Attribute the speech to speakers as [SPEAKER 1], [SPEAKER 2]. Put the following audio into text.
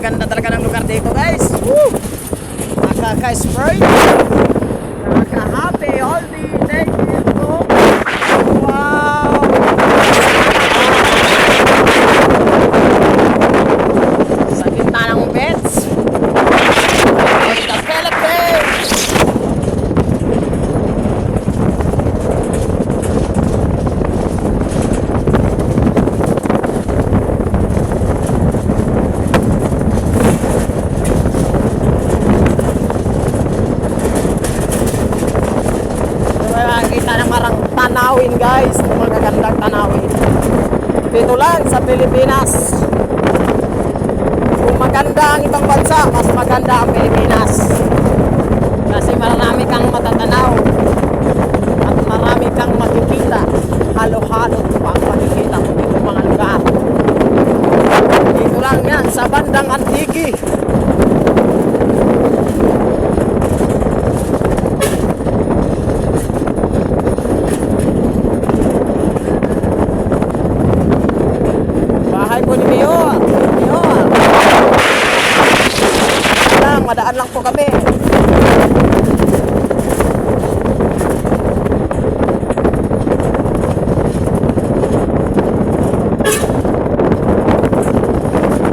[SPEAKER 1] Napakaganda talaga ng lugar dito guys. Woo! Nakaka-spray. Nakaka-happy all the day dito. Wow! Sa gitna ng beds. The Philippines! Kita ng marang tanawin guys, magagandang tanawin dito lang sa Pilipinas. Kung maganda ang ibang bansa, mas maganda ang Pilipinas kasi marami kang matatanaw at marami kang makikita halo-halo pang